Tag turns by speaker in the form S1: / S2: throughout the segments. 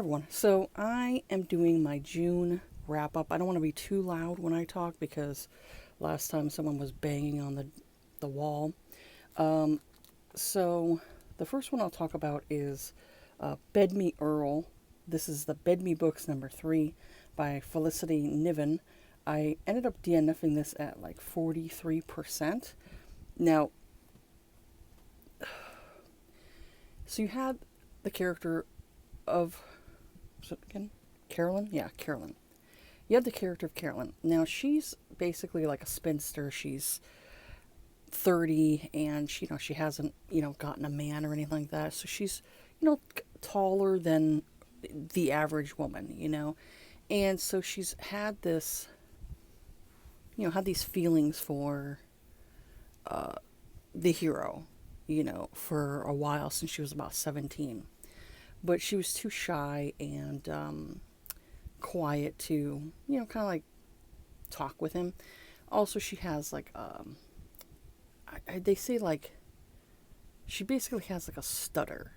S1: everyone. So I am doing my June wrap up. I don't want to be too loud when I talk because last time someone was banging on the wall. Um, so the first one I'll talk about is Bed Me Earl. This is the Bed Me Books number 3 by Felicity Niven. I ended up DNFing this at like 43%. Now, so you had the character of, is it again? Carolyn? Yeah, Carolyn. You had the character of Carolyn. Now, she's basically like a spinster. She's 30 and she hasn't, gotten a man or anything like that. So she's, taller than the average woman. And so she's had this, had these feelings for the hero, for a while since she was about 17. But she was too shy and quiet to, kind of like talk with him. Also, she has like, they say like, she basically has like a stutter,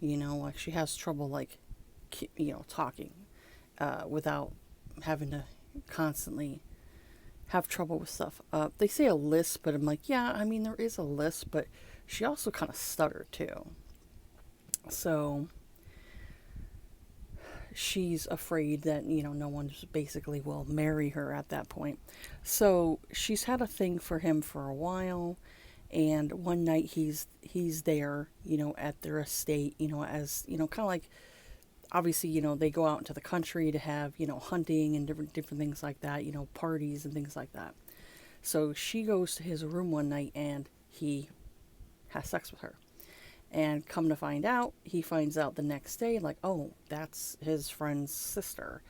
S1: like she has trouble like, talking without having to constantly have trouble with stuff. They say a lisp, but I'm like, yeah, I mean, there is a lisp, but she also kind of stuttered too. So she's afraid that, no one basically will marry her at that point. So she's had a thing for him for a while. And one night he's there, at their estate, as, kind of like, obviously, they go out into the country to have, hunting and different things like that, parties and things like that. So she goes to his room one night and he has sex with her. And come to find out, he finds out the next day, like, oh, that's his friend's sister.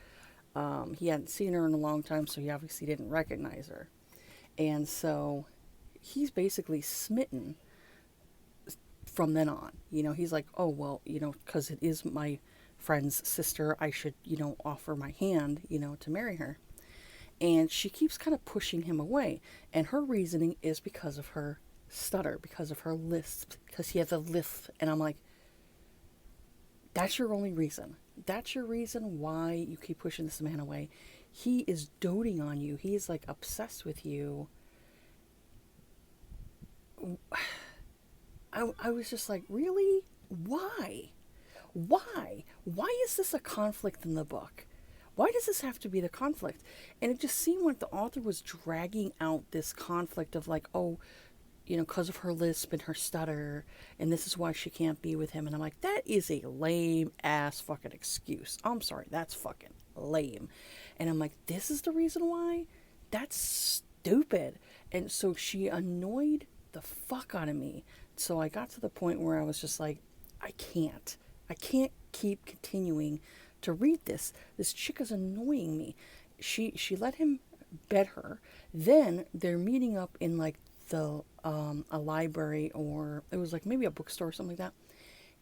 S1: He hadn't seen her in a long time, so he obviously didn't recognize her. And so he's basically smitten from then on. He's like, oh, well, because it is my friend's sister, I should, offer my hand, to marry her. And she keeps kind of pushing him away. And her reasoning is because of her stutter, because of her lisp, because he has a lisp. And I'm like, that's your only reason. That's your reason why you keep pushing this man away. He is doting on you. He is like obsessed with you. I was just like, really? Why? Why? Why is this a conflict in the book? Why does this have to be the conflict? And it just seemed like the author was dragging out this conflict of like, oh, because of her lisp and her stutter, and this is why she can't be with him. And I'm like, that is a lame ass fucking excuse. I'm sorry, that's fucking lame. And I'm like, this is the reason why? That's stupid. And so she annoyed the fuck out of me. So I got to the point where I was just like, I can't. I can't keep continuing to read this. This chick is annoying me. She let him bed her. Then they're meeting up in like the a library, or it was like maybe a bookstore or something like that.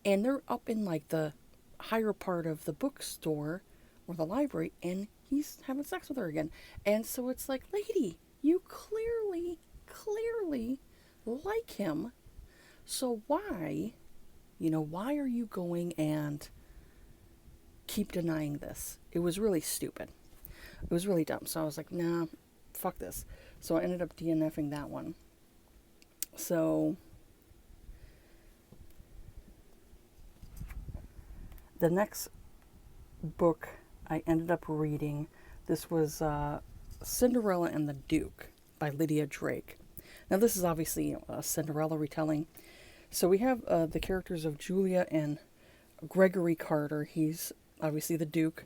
S1: And they're up in like the higher part of the bookstore or the library, and he's having sex with her again. And so it's like, lady, you clearly like him. So why are you going and keep denying this? It was really stupid. It was really dumb. So I was like, nah, fuck this. So I ended up DNFing that one. So the next book I ended up reading, this was Cinderella and the Duke by Lydia Drake. Now this is obviously a Cinderella retelling. So we have the characters of Julia and Gregory Carter. He's obviously the Duke.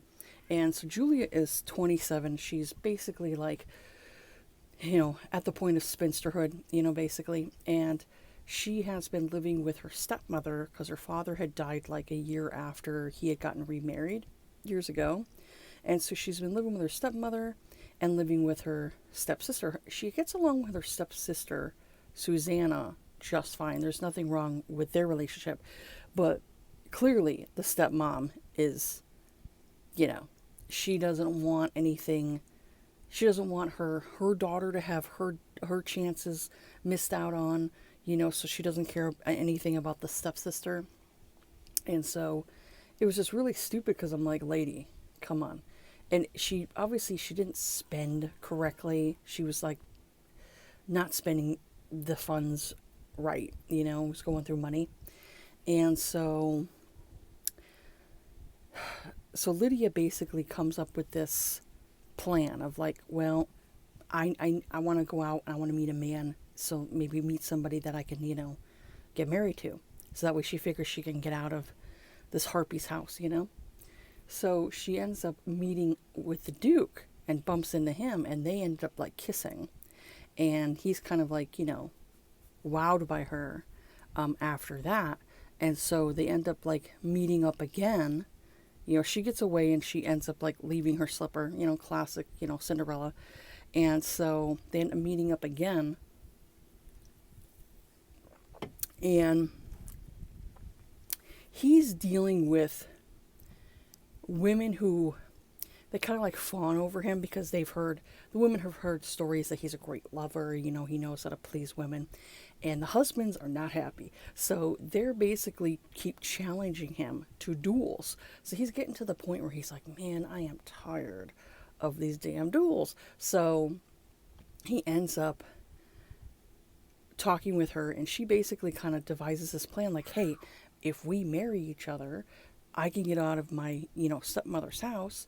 S1: And so Julia is 27. She's basically like, at the point of spinsterhood, basically. And she has been living with her stepmother because her father had died like a year after he had gotten remarried years ago. And so she's been living with her stepmother and living with her stepsister. She gets along with her stepsister, Susanna, just fine. There's nothing wrong with their relationship. But clearly the stepmom is, she doesn't want anything. She doesn't want her daughter to have her chances missed out on, so she doesn't care anything about the stepsister. And so it was just really stupid because I'm like, lady, come on. And she obviously she didn't spend correctly. She was like not spending the funds right, was going through money. And so Lydia basically comes up with this plan of like, well, I want to go out and I want to meet a man, so maybe meet somebody that I can, get married to. So that way she figures she can get out of this harpy's house. So she ends up meeting with the Duke and bumps into him, and they end up like kissing. And he's kind of like, wowed by her after that. And so they end up like meeting up again. She gets away and she ends up like leaving her slipper, classic, Cinderella. And so they end up meeting up again. And he's dealing with women who they kind of like fawn over him because the women have heard stories that he's a great lover, he knows how to please women. And the husbands are not happy. So they're basically keep challenging him to duels. So he's getting to the point where he's like, man, I am tired of these damn duels. So he ends up talking with her, and she basically kind of devises this plan like, hey, if we marry each other, I can get out of my, stepmother's house.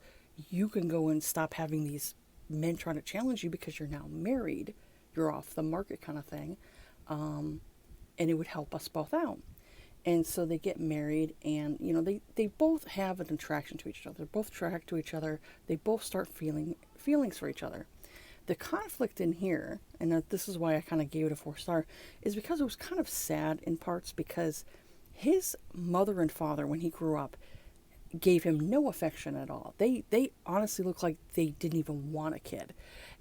S1: You can go and stop having these men trying to challenge you because you're now married. You're off the market kind of thing. And it would help us both out. And so they get married, and, they both have an attraction to each other. They're both attracted to each other. They both start feeling feelings for each other. The conflict in here, and this is why I kind of gave it a 4-star, is because it was kind of sad in parts because his mother and father, when he grew up, gave him no affection at all. They honestly look like they didn't even want a kid.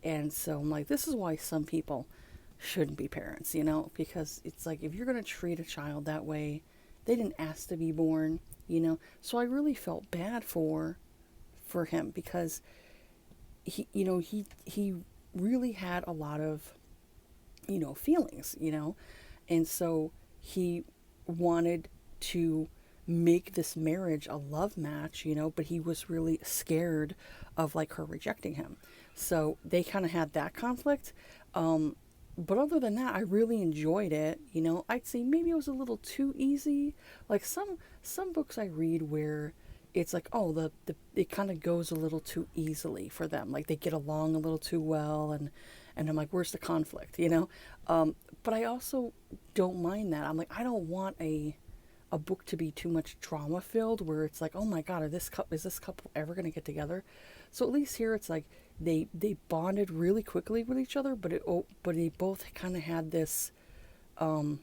S1: And so I'm like, this is why some people shouldn't be parents, because it's like if you're going to treat a child that way, they didn't ask to be born, So I really felt bad for him because he really had a lot of feelings, and so he wanted to make this marriage a love match, but he was really scared of like her rejecting him. So they kind of had that conflict. But other than that, I really enjoyed it. I'd say maybe it was a little too easy. Like some books I read where it's like, oh, it kind of goes a little too easily for them. Like they get along a little too well, and I'm like, where's the conflict, But I also don't mind that. I'm like, I don't want a book to be too much drama filled where it's like, oh my god, is this couple ever going to get together? So at least here it's like they bonded really quickly with each other, but they both kind of had this don't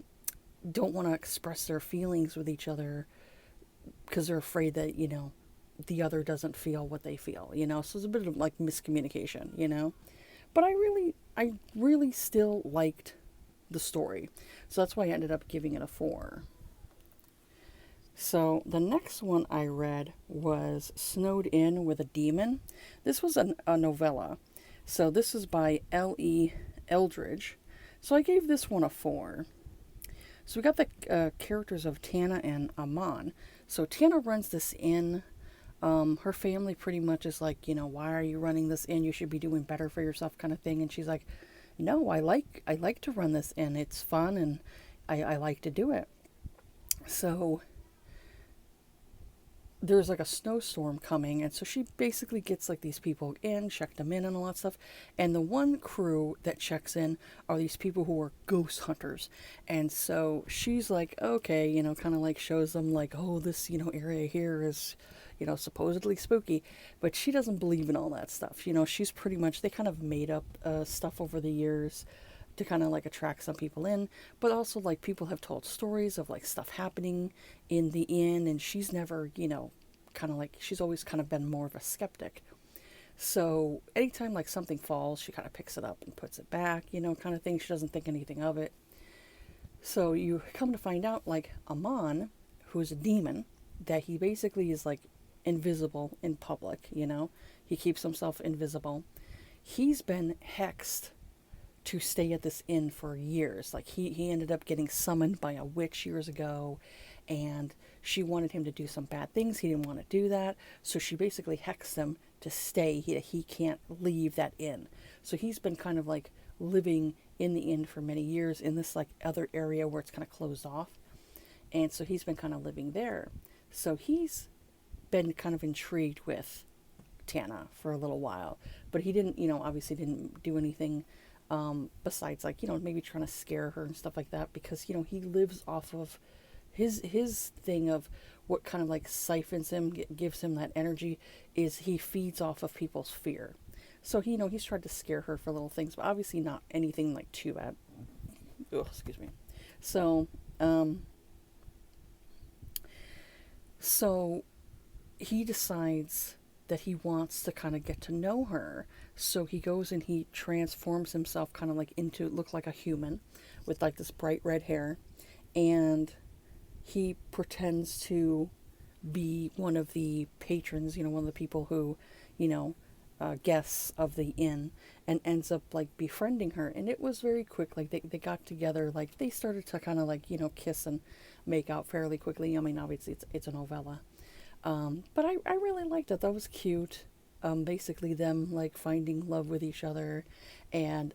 S1: want to express their feelings with each other because they're afraid that the other doesn't feel what they feel, so it's a bit of like miscommunication. But I really still liked the story, so that's why I ended up giving it a 4. So the next one I read was Snowed In with a Demon. This was a novella. So this is by L.E. Eldridge. So I gave this one a 4. So we got the characters of Tana and Aman. So Tana runs this inn. Her family pretty much is like, why are you running this inn? You should be doing better for yourself kind of thing. And she's like, no, I like to run this inn. It's fun and I like to do it. So there's like a snowstorm coming, and so she basically gets like these people in, check them in and all that stuff. And the one crew that checks in are these people who are ghost hunters. And so she's like, okay, kind of like shows them like, oh, this, area here is, supposedly spooky. But she doesn't believe in all that stuff. She's pretty much, they kind of made up stuff over the years to kind of like attract some people in, but also like people have told stories of like stuff happening in the inn, and she's never, kind of like, she's always kind of been more of a skeptic. So anytime like something falls, she kind of picks it up and puts it back, kind of thing. She doesn't think anything of it. So you come to find out like Aman, who's a demon, that he basically is like invisible in public, he keeps himself invisible. He's been hexed to stay at this inn for years. Like he ended up getting summoned by a witch years ago, and she wanted him to do some bad things. He didn't want to do that, so she basically hexed him to stay. He can't leave that inn. So he's been kind of like living in the inn for many years in this like other area where it's kind of closed off. And so he's been kind of living there. So he's been kind of intrigued with Tana for a little while, but he didn't, obviously didn't do anything besides like, maybe trying to scare her and stuff like that, because, he lives off of his thing of what kind of like siphons him, gives him that energy, is he feeds off of people's fear. So he's tried to scare her for little things, but obviously not anything like too bad. Oh, excuse me. So, so he decides that he wants to kind of get to know her. So he goes and he transforms himself kind of like into look like a human with like this bright red hair, and he pretends to be one of the patrons, one of the people who, guests of the inn, and ends up like befriending her. And it was very quick. Like they got together, like they started to kind of like, kiss and make out fairly quickly. I mean, obviously it's a novella. But I really liked it. That was cute. Basically them like finding love with each other. And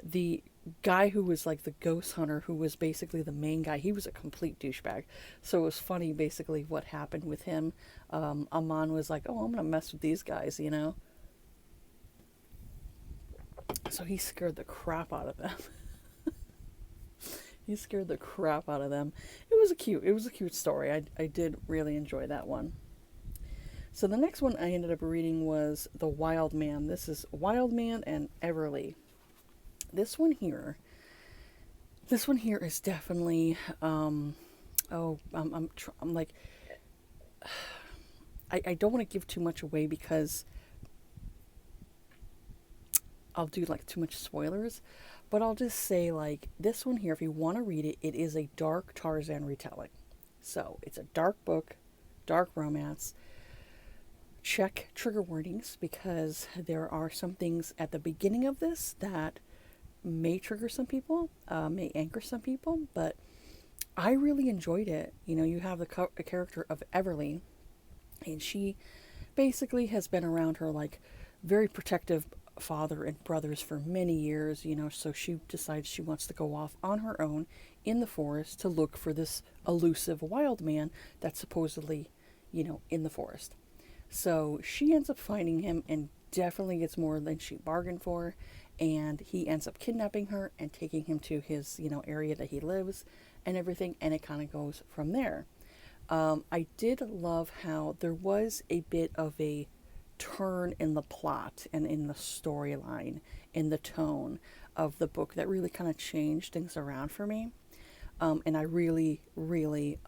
S1: the guy who was like the ghost hunter, who was basically the main guy, he was a complete douchebag. So it was funny basically what happened with him. Aman was like, oh, I'm going to mess with these guys, So he scared the crap out of them. He scared the crap out of them. It was a cute story. I did really enjoy that one. So the next one I ended up reading was The Wild Man. This is Wild Man and Everly. This one here is definitely, I'm like, I don't want to give too much away because I'll do like too much spoilers, but I'll just say like this one here, if you want to read it, it is a dark Tarzan retelling. So it's a dark book, dark romance. Check trigger warnings because there are some things at the beginning of this that may trigger some people, may anger some people, but I really enjoyed it. You have the character of Everly, and she basically has been around her like very protective father and brothers for many years, so she decides she wants to go off on her own in the forest to look for this elusive wild man that's supposedly, in the forest. So she ends up finding him and definitely gets more than she bargained for, and he ends up kidnapping her and taking him to his, area that he lives and everything, and it kind of goes from there. I did love how there was a bit of a turn in the plot and in the storyline, in the tone of the book that really kind of changed things around for me. And I really, really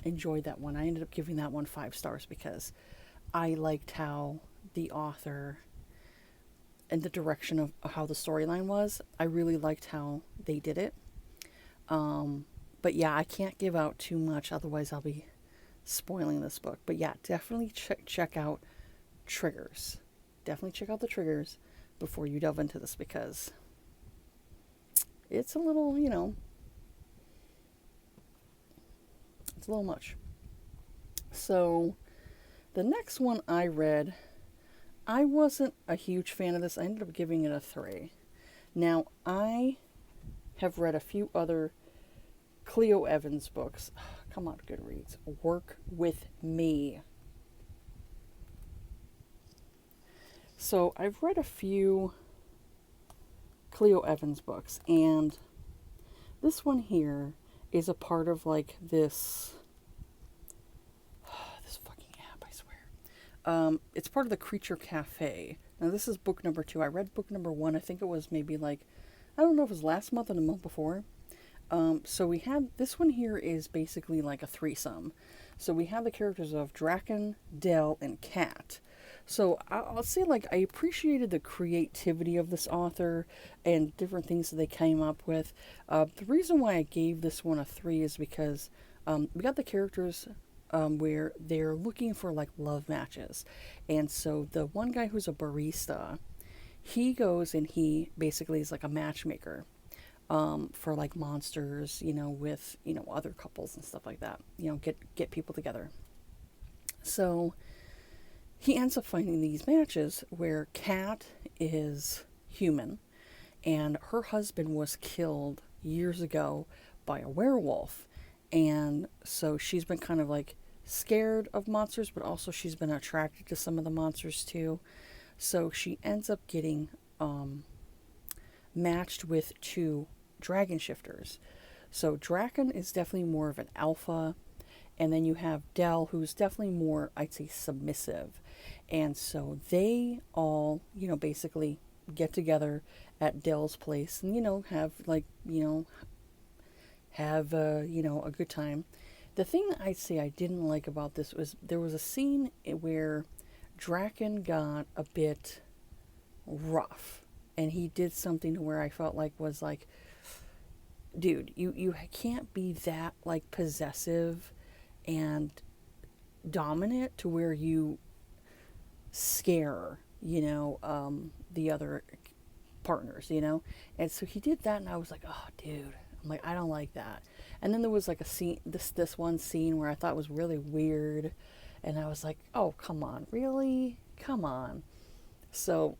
S1: enjoyed that one. I ended up giving that one 5 stars because I liked how the author and the direction of how the storyline was. I really liked how they did it. But yeah, I can't give out too much, otherwise I'll be spoiling this book. But yeah, definitely check out triggers. Definitely check out the triggers before you delve into this, because it's a little, it's a little much. So the next one I read, I wasn't a huge fan of this. I ended up giving it a 3. Now, I have read a few other Cleo Evans books. Come on, Goodreads. Work with me. So I've read a few Cleo Evans books, and this one here is a part of like this fucking app, I swear. It's part of the Creature Cafe. Now this is book number 2. I read book number 1. I think it was maybe like, I don't know if it was last month or the month before. So we had, this one here is basically like a threesome. So we have the characters of Draken, Dell, and Cat. So I'll say like I appreciated the creativity of this author and different things that they came up with. The reason why I gave this one a 3 is because we got the characters where they're looking for like love matches. And so the one guy who's a barista, he goes and he basically is like a matchmaker. for like monsters, with, other couples and stuff like that, get people together. So he ends up finding these matches where Kat is human and her husband was killed years ago by a werewolf. And so she's been kind of like scared of monsters, but also she's been attracted to some of the monsters too. So she ends up getting matched with two dragon shifters. So Draken is definitely more of an alpha, and then you have Dell, who's definitely more, I'd say, submissive. And so they all, basically get together at Dell's place and, have like, have, a good time. The thing that I'd say I didn't like about this was there was a scene where Draken got a bit rough, and he did something to where I felt like was like, dude, you can't be that like possessive and dominant to where you scare, the other partners, And so he did that, and I was like, oh, dude. I'm like, I don't like that. And then there was like a scene, this one scene where I thought was really weird, and I was like, oh, come on, really? Come on. So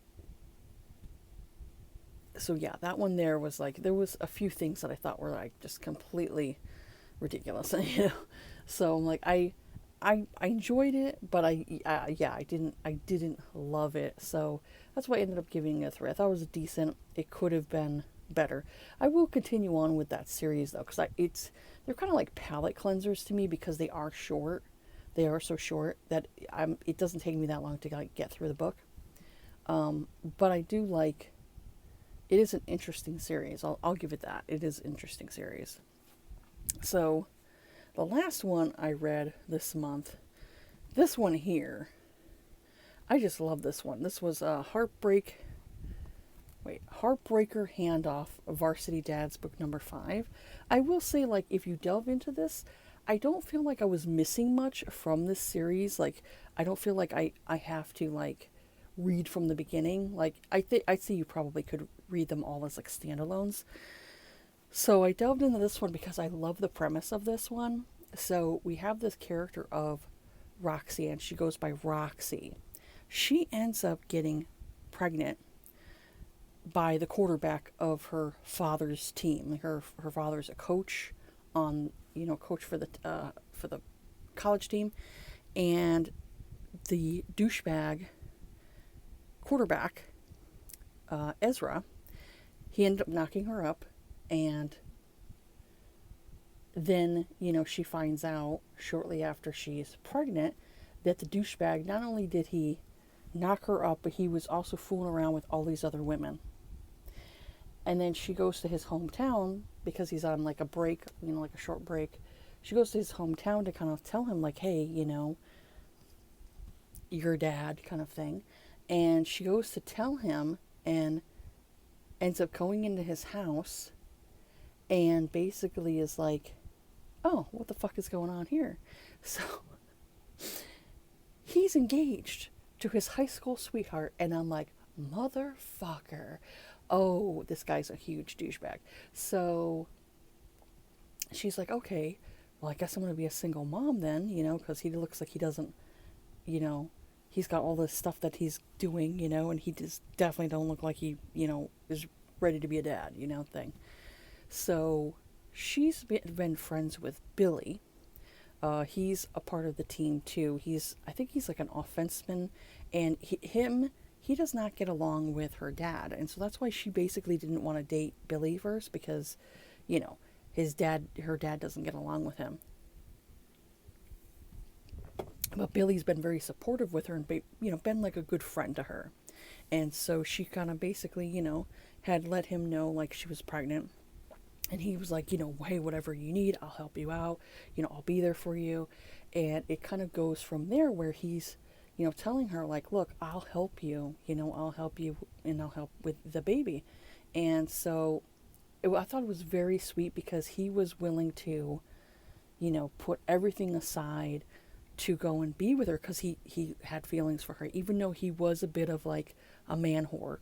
S1: yeah, that one there was like, there was a few things that I thought were like just completely ridiculous, So I'm like, I enjoyed it, but I didn't love it. So that's why I ended up giving it a 3. I thought it was decent. It could have been better. I will continue on with that series though, because they're kind of like palate cleansers to me because they are short. They are so short that it doesn't take me that long to like get through the book. But I do like. It is an interesting series. I'll give it that. It is an interesting series. So, the last one I read this month, this one here, I just love this one. This was Heartbreaker Handoff, Varsity Dads, book number 5. I will say, like, if you delve into this, I don't feel like I was missing much from this series. Like, I don't feel like I have to, like, read from the beginning. Like, I'd say you probably could read them all as, like, standalones. So I delved into this one because I love the premise of this one. So we have this character of Roxy, and she goes by Roxy. She ends up getting pregnant by the quarterback of her father's team. Her father's a coach coach for the college team, and the douchebag quarterback, Ezra, he ended up knocking her up, and then, she finds out shortly after she's pregnant that the douchebag, not only did he knock her up, but he was also fooling around with all these other women. And then she goes to his hometown because he's on like a break, like a short break. She goes to his hometown to kind of tell him like, hey, your dad kind of thing. And she goes to tell him and ends up going into his house and basically is like, oh, what the fuck is going on here? So he's engaged to his high school sweetheart, and I'm like, motherfucker. Oh, this guy's a huge douchebag. So she's like, okay, well, I guess I'm going to be a single mom then, because he looks like he doesn't, he's got all this stuff that he's doing, and he just definitely don't look like he, is ready to be a dad, thing. So she's been friends with Billy. He's a part of the team too. I think he's like an offenseman, and he does not get along with her dad, and so that's why she basically didn't want to date Billy first, because, her dad doesn't get along with him. But Billy's been very supportive with her and, been like a good friend to her. And so she kind of basically, had let him know like she was pregnant. And he was like, hey, whatever you need, I'll help you out. I'll be there for you. And it kind of goes from there where he's, telling her like, look, I'll help you, and I'll help with the baby. And so I thought it was very sweet because he was willing to, put everything aside to go and be with her because he had feelings for her, even though he was a bit of like a man whore,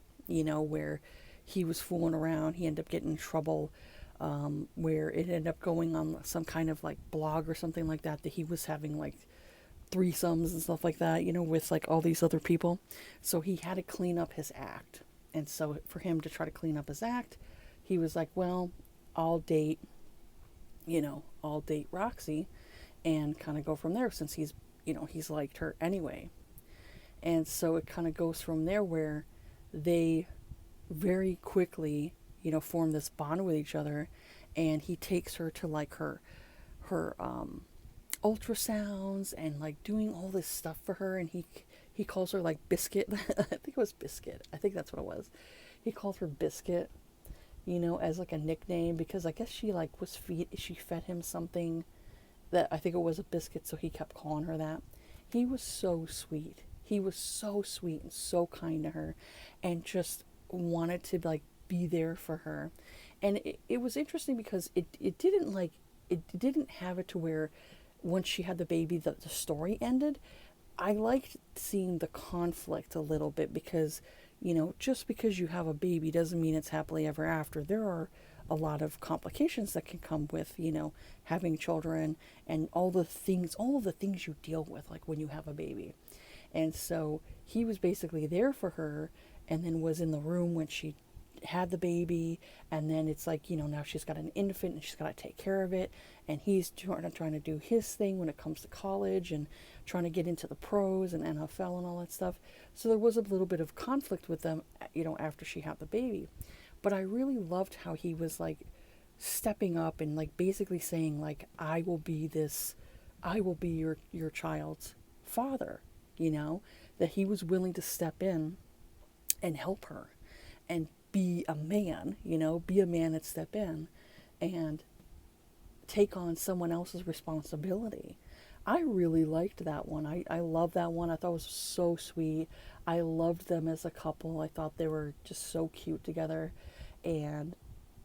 S1: where he was fooling around. He ended up getting in trouble, where it ended up going on some kind of like blog or something like that, that he was having like threesomes and stuff like that, with like all these other people. So he had to clean up his act. And so for him to try to clean up his act, he was like, well, I'll date, I'll date Roxy and kind of go from there, since he's liked her anyway. And so it kind of goes from there, where they very quickly, form this bond with each other. And he takes her to like her ultrasounds and like doing all this stuff for her. And he calls her like Biscuit. I think it was Biscuit. I think that's what it was. He called her Biscuit, as like a nickname, because I guess she fed him something that I think it was a biscuit, so he kept calling her that. He was so sweet. He was so sweet and so kind to her, and just wanted to like be there for her. And it was interesting because it didn't have it to where once she had the baby the story ended. I liked seeing the conflict a little bit, because just because you have a baby doesn't mean it's happily ever after. There are a lot of complications that can come with, having children, and all of the things you deal with, like when you have a baby. And so he was basically there for her, and then was in the room when she had the baby. And then it's like, now she's got an infant and she's got to take care of it. And he's trying to do his thing when it comes to college, and trying to get into the pros and NFL and all that stuff. So there was a little bit of conflict with them, after she had the baby. But I really loved how he was like stepping up and like basically saying like, I will be your child's father, that he was willing to step in and help her and be a man, be a man and step in and take on someone else's responsibility. I really liked that one. I love that one. I thought it was so sweet. I loved them as a couple. I thought they were just so cute together. And,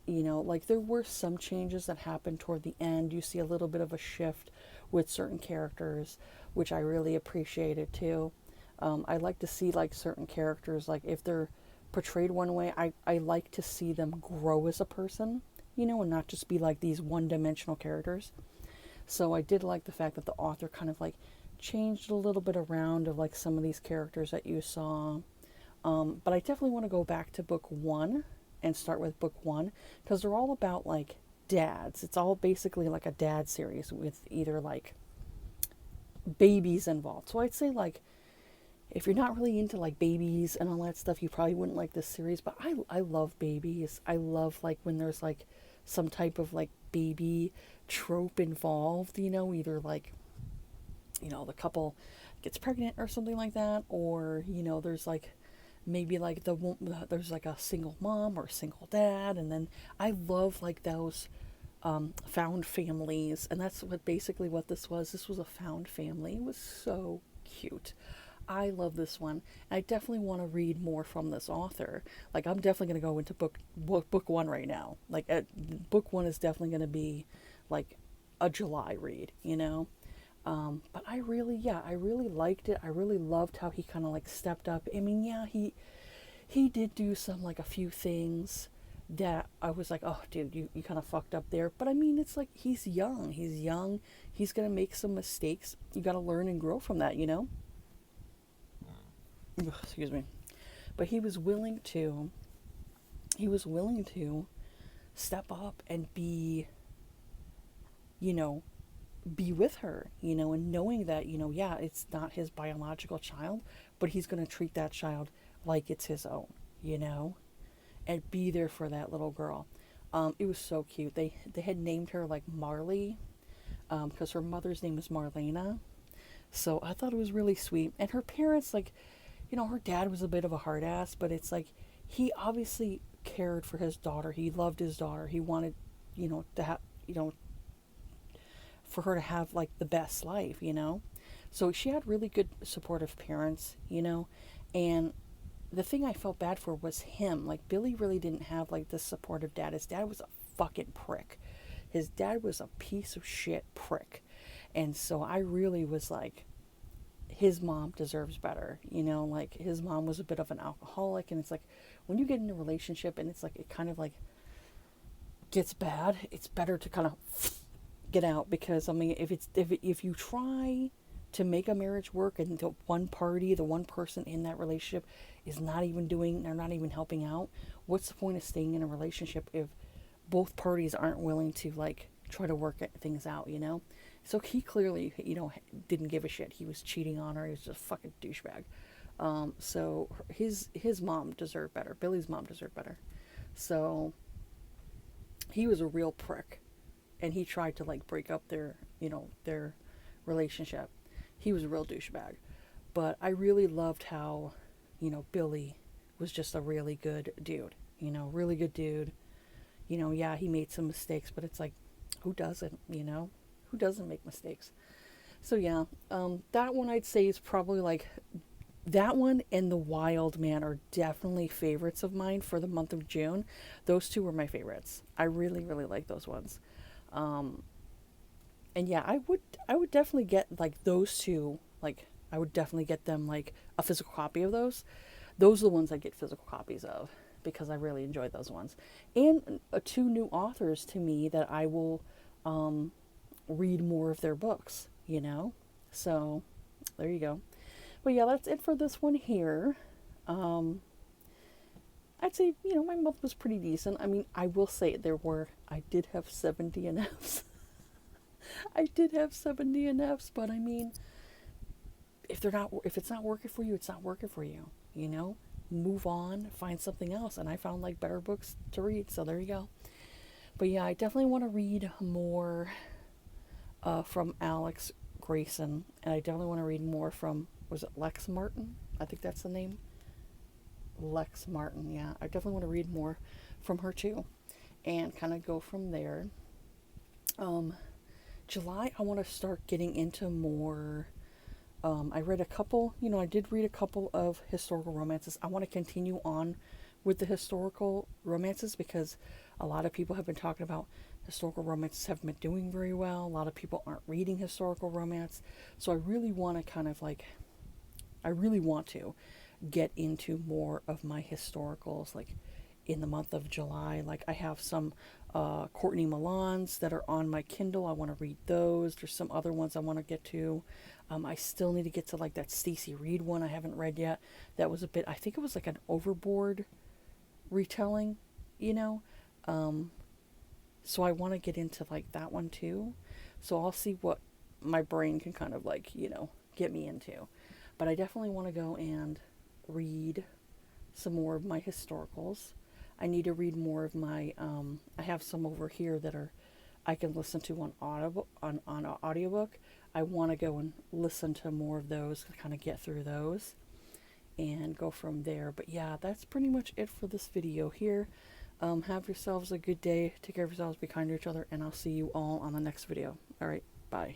S1: like there were some changes that happened toward the end. You see a little bit of a shift with certain characters, which I really appreciated too. I like to see like certain characters, like if they're portrayed one way, I like to see them grow as a person, and not just be like these one-dimensional characters. So I did like the fact that the author kind of like changed a little bit around of like some of these characters that you saw. But I definitely want to go back to book one and start with book one, because they're all about like dads. It's all basically like a dad series with either like babies involved. So I'd say like, if you're not really into like babies and all that stuff, you probably wouldn't like this series. But I love babies. I love like when there's like some type of like baby trope involved, either like, the couple gets pregnant or something like that, or, there's like maybe like there's like a single mom or a single dad. And then I love like those found families. And that's basically what this was. This was a found family. It was so cute. I love this one. I definitely want to read more from this author. Like I'm definitely going to go into book one right now. Like book one is definitely going to be like a July read, But I really liked it. I really loved how he kind of like stepped up. I mean, yeah, he did do some like a few things that I was like, oh, dude, you kind of fucked up there. But I mean, it's like he's young. He's going to make some mistakes. You got to learn and grow from that, Excuse me. But he was willing to step up and be with her, and knowing that, yeah, it's not his biological child, but he's going to treat that child like it's his own, and be there for that little girl. It was so cute. They had named her like Marley, because her mother's name is Marlena. So I thought it was really sweet. And her parents, like, her dad was a bit of a hard ass, but it's like he obviously cared for his daughter. He loved his daughter. He wanted, to have, for her to have like the best life, So she had really good supportive parents, and the thing I felt bad for was him. Like Billy really didn't have like this supportive dad. His dad was a fucking prick. His dad was a piece of shit prick. And so I really was like, his mom deserves better. You know, like his mom was a bit of an alcoholic, and it's like when you get in a relationship and it's like it kind of like gets bad, it's better to kind of get out, because I mean, if you try to make a marriage work and the one party, the one person in that relationship is not even doing, they're not even helping out, what's the point of staying in a relationship if both parties aren't willing to like try to work things out, you know? So he clearly, you know, didn't give a shit. He was cheating on her. He was just a fucking douchebag. So his mom deserved better. Billy's mom deserved better. So he was a real prick, and he tried to like break up their, you know, their relationship. He was a real douchebag. But I really loved how, you know, Billy was just a really good dude. You know, really good dude. You know, yeah, he made some mistakes, but it's like, who doesn't, you know? Who doesn't make mistakes? So yeah, that one I'd say is probably like, that one and The Wild Man are definitely favorites of mine for the month of June. Those two were my favorites. I really, really like those ones. Um, and yeah, I would definitely get like those two. Like I would definitely get them like a physical copy of those. Those are the ones I get physical copies of because I really enjoyed those ones. And two new authors to me that I will read more of their books. You know, so there you go. But yeah, that's it for this one here. Um, I'd say, you know, my month was pretty decent. I mean, I will say I did have 70 DNFs. I did have 70 DNFs, but I mean, if it's not working for you, it's not working for you. You know, move on, find something else. And I found like better books to read, so there you go. But yeah, I definitely want to read more from Alex Grayson, and I definitely want to read more from, was it Lex Martin? I think that's the name. Lex Martin, yeah. I definitely want to read more from her too, and kind of go from there. Um, July, I want to start getting into more. I read a couple, you know, I did read a couple of historical romances. I want to continue on with the historical romances because a lot of people have been talking about historical romances haven't been doing very well. A lot of people aren't reading historical romance. So I really want to kind of like, I really want to get into more of my historicals, like in the month of July. Like I have some Courtney Milans that are on my Kindle. I want to read those. There's some other ones I want to get to. I still need to get to like that Stacey Reed one I haven't read yet. That was a bit, I think it was like an Overboard retelling, you know. Um, so I want to get into like that one too. So I'll see what my brain can kind of like, you know, get me into. But I definitely want to go and read some more of my historicals. I need to read more of my I have some over here that are I can listen to on audible on an audiobook. I want to go and listen to more of those to kind of get through those and go from there. But yeah, that's pretty much it for this video here. Have yourselves a good day. Take care of yourselves, be kind to each other, and I'll see you all on the next video. All right, bye.